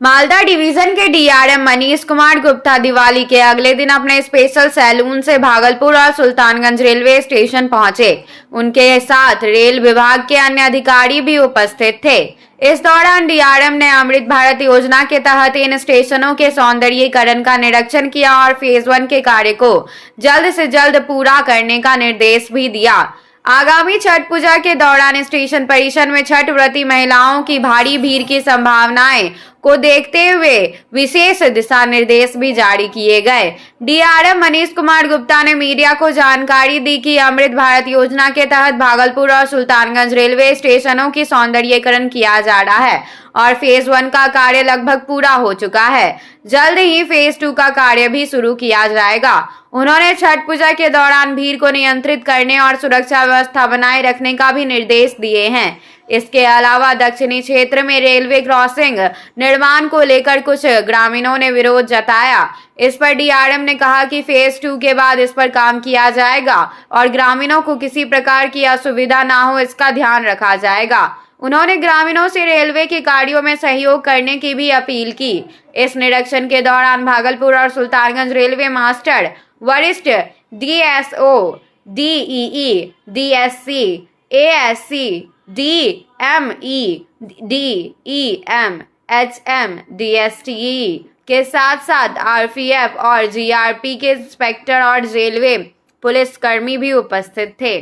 Malda division के DRM Manish Kumar Gupta Diwali के अगले दिन अपने स्पेशल सैलून से भागलपुर और सुल्तानगंज रेलवे स्टेशन पहुंचे। उनके साथ रेल विभाग के अन्य अधिकारी भी उपस्थित थे। इस दौरान डीआरएम ने अमृत भारत योजना के तहत इन स्टेशनों के सौंदर्यीकरण का निरीक्षण किया और फेज 1 के कार्य को जल्द से जल्द पूरा करने का निर्देश भी दिया। आगामी छठ पूजा के दौरान स्टेशन परिसर में छठ व्रती महिलाओं की भारी भीड़ की संभावनाएं को देखते हुए विशेष दिशा निर्देश भी जारी किए गए। डीआरएम मनीष कुमार गुप्ता ने मीडिया को जानकारी दी कि अमृत भारत योजना के तहत भागलपुर और सुल्तानगंज रेलवे स्टेशनों की सौंदर्यीकरण किया जा रहा है और फेज 1 का कार्य लगभग पूरा हो चुका है। जल्द ही फेज 2 का कार्य भी शुरू किया जाएगा। उन्होंने छठ पूजा के दौरान भीड़ को नियंत्रित करने और सुरक्षा व्यवस्था बनाए रखने का भी निर्देश दिए हैं। इसके अलावा दक्षिणी क्षेत्र में रेलवे क्रॉसिंग निर्माण को लेकर कुछ ग्रामीणों ने विरोध जताया। इस पर डीआरएम ने कहा कि फेज 2 के बाद इस पर काम किया जाएगा और ग्रामीणों को किसी प्रकार की असुविधा ना हो, इसका ध्यान रखा जाएगा। उन्होंने ग्रामीणों से रेलवे के कार्यों में सहयोग करने की भी अपील की। इस निरीक्षण के दौरान भागलपुर और सुल्तानगंज रेलवे मास्टर, वरिष्ठ DSO, DEE, DSC, ASC, DME, DEM, HM, DSTE के साथ साथ आरपीएफ और जीआरपी के इंस्पेक्टर और रेलवे पुलिस कर्मी भी उपस्थित थे।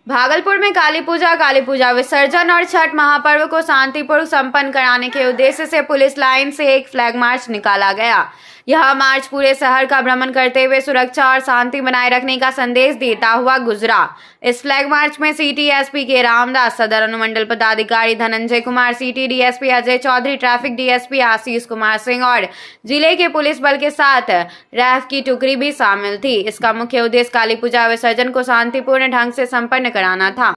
भागलपुर में काली पूजा विसर्जन और छठ महापर्व को शांतिपूर्वक संपन्न कराने के उद्देश्य से पुलिस लाइन से एक फ्लैग मार्च निकाला गया। यह मार्च पूरे शहर का भ्रमण करते हुए सुरक्षा और शांति बनाए रखने का संदेश देता हुआ गुजरा। इस फ्लैग मार्च में सिटी एसपी के रामदास, सदर अनुमंडल पदाधिकारी Dhananjay Kumar, city DSP Ajay Chaudhary, traffic DSP Ashish Kumar Singh और जिले के पुलिस बल के साथ रैफ की टुकड़ी भी शामिल थी। इसका मुख्य उद्देश्य काली पूजा विसर्जन को शांतिपूर्ण ढंग से संपन्न कराना था।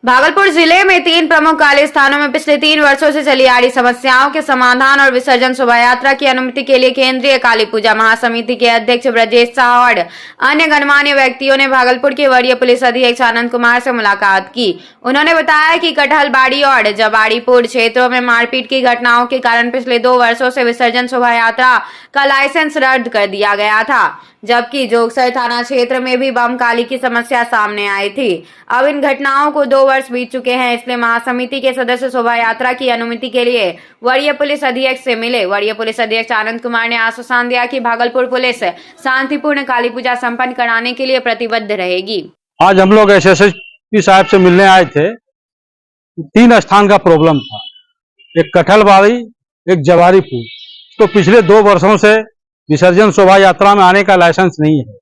भागलपुर जिले में 3 प्रमुख काली स्थानों में पिछले 3 वर्षों से चली आ रही समस्याओं के समाधान और विसर्जन शोभा यात्रा की अनुमति के लिए केंद्रीय काली पूजा महासमिति के अध्यक्ष ब्रजेश शाह और अन्य गणमान्य व्यक्तियों ने भागलपुर के वरीय पुलिस अधीक्षक आनंद कुमार से मुलाकात की। उन्होंने बताया कि कटहलबाड़ी और जबाड़ीपुर क्षेत्रों में मारपीट की घटनाओं के कारण पिछले 2 वर्षों से विसर्जन शोभा यात्रा का लाइसेंस रद्द कर दिया गया था, जबकि जोगसर थाना क्षेत्र में भी बम काली की समस्या सामने आई थी। अब इन घटनाओं को 2 वर्ष बीत चुके हैं, इसलिए महासमिति के सदस्य शोभा यात्रा की अनुमति के लिए वरीय पुलिस अधीक्षक से मिले। वरीय पुलिस अधीक्षक आनंद कुमार ने आश्वासन दिया कि भागलपुर पुलिस शांतिपूर्ण काली पूजा संपन्न कराने के लिए प्रतिबद्ध रहेगी। आज हम लोग एसएसपी साहब से मिलने आए थे। 3 स्थान का प्रॉब्लम था, एक कटहलबाड़ी, एक जवारीपुर। तो पिछले 2 वर्षों से विसर्जन शोभा यात्रा में आने का लाइसेंस नहीं है।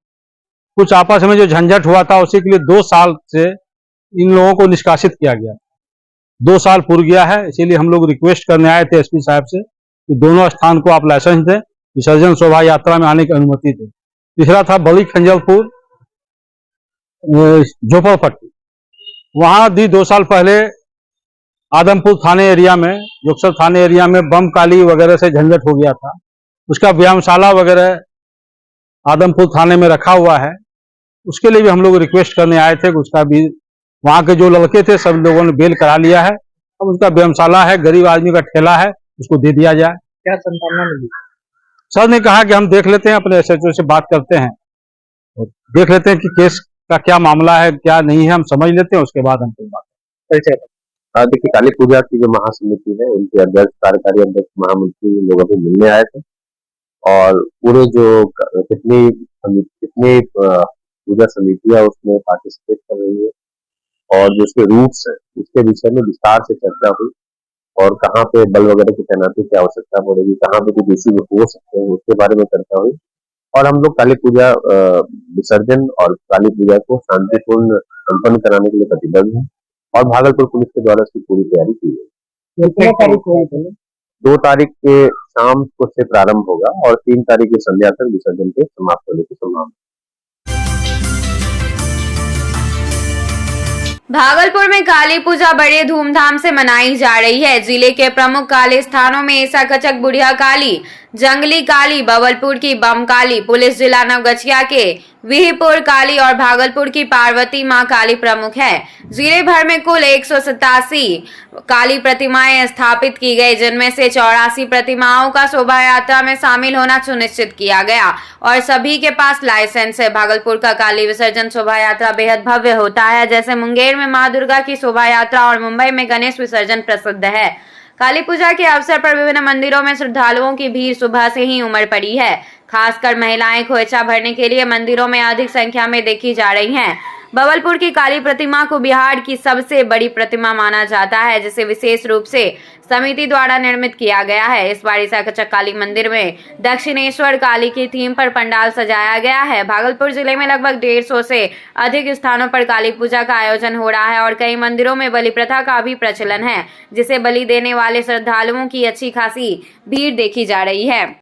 कुछ आपस में जो झंझट हुआ था उसी के लिए 2 साल से इन लोगों को निष्कासित किया गया। 2 साल पूर गया है, इसीलिए हम लोग रिक्वेस्ट करने आए थे एसपी साहब से कि दोनों स्थान को आप लाइसेंस दें, विसर्जन शोभा यात्रा में आने की अनुमति दें। तीसरा था बड़ी खंजलपुर, झोपड़पट्टी। वहां भी 2 साल पहले आदमपुर थाने एरिया में, जोगसर थाने एरिया में बम काली वगैरह से झंझट हो गया था। उसका व्यायामशाला वगैरह आदमपुर थाने में रखा हुआ है, उसके लिए भी हम लोग रिक्वेस्ट करने आए थे। उसका भी वहां के जो लड़के थे सब लोगों ने बेल करा लिया है। अब उसका व्यायामशाला है, गरीब आदमी का ठेला है, उसको दे दिया जाए। क्या संभावना मिली? सर ने कहा कि हम देख लेते हैं, अपने एसएचओ से बात करते हैं और देख लेते हैं कि केस का क्या मामला है क्या नहीं है, हम समझ लेते हैं, उसके बाद हम कोई बात। देखिए, काली पूजा की जो महासमिति है उनके अध्यक्ष, कार्यकारी अध्यक्ष, महामंत्री लोग अभी मिलने आए थे और पूरे जो कितनी पूजा समितियां उसमें पार्टिसिपेट कर रही है और जो उसके रूट्स है उसके विषय में विस्तार से चर्चा हुई और कहाँ पे बल वगैरह की तैनाती की आवश्यकता पड़ेगी, कहाँ पे कुछ इश्यू हो सकते हैं, उसके बारे में चर्चा हुई। और हम लोग काली पूजा विसर्जन और काली पूजा को शांतिपूर्ण संपन्न कराने के लिए प्रतिबद्ध हैं और भागलपुर पुलिस के द्वारा इसकी पूरी तैयारी की है। 2 तारीख के शाम को से प्रारंभ होगा और 3 तारीख की संध्या तक विसर्जन के समाप्त होने की संभावना। भागलपुर में काली पूजा बड़े धूमधाम से मनाई जा रही है। जिले के प्रमुख काली स्थानों में ईसा कचक, बुढ़िया काली, जंगली काली, बवलपुर की बम काली, पुलिस जिला नवगछिया के विहिपुर काली और भागलपुर की पार्वती मां काली प्रमुख है। जिले भर में कुल 187 काली प्रतिमाएं स्थापित की गई, जिनमें से 84 प्रतिमाओं का शोभा यात्रा में शामिल होना सुनिश्चित किया गया और सभी के पास लाइसेंस है। भागलपुर का काली विसर्जन शोभा यात्रा बेहद भव्य होता है, जैसे मुंगेर में मां दुर्गा की शोभा यात्रा और मुंबई में गणेश विसर्जन प्रसिद्ध है। काली पूजा के अवसर पर विभिन्न मंदिरों में श्रद्धालुओं की भीड़ सुबह से ही उमड़ पड़ी है। खासकर महिलाएं खोइछा भरने के लिए मंदिरों में अधिक संख्या में देखी जा रही हैं। बवलपुर की काली प्रतिमा को बिहार की सबसे बड़ी प्रतिमा माना जाता है, जिसे विशेष रूप से समिति द्वारा निर्मित किया गया है। इस बार चक काली मंदिर में दक्षिणेश्वर काली की थीम पर पंडाल सजाया गया है। भागलपुर जिले में लगभग 150 से अधिक स्थानों पर काली पूजा का आयोजन हो रहा है और कई मंदिरों में बलि प्रथा का भी प्रचलन है, जिसे बलि देने वाले श्रद्धालुओं की अच्छी खासी भीड़ देखी जा रही है।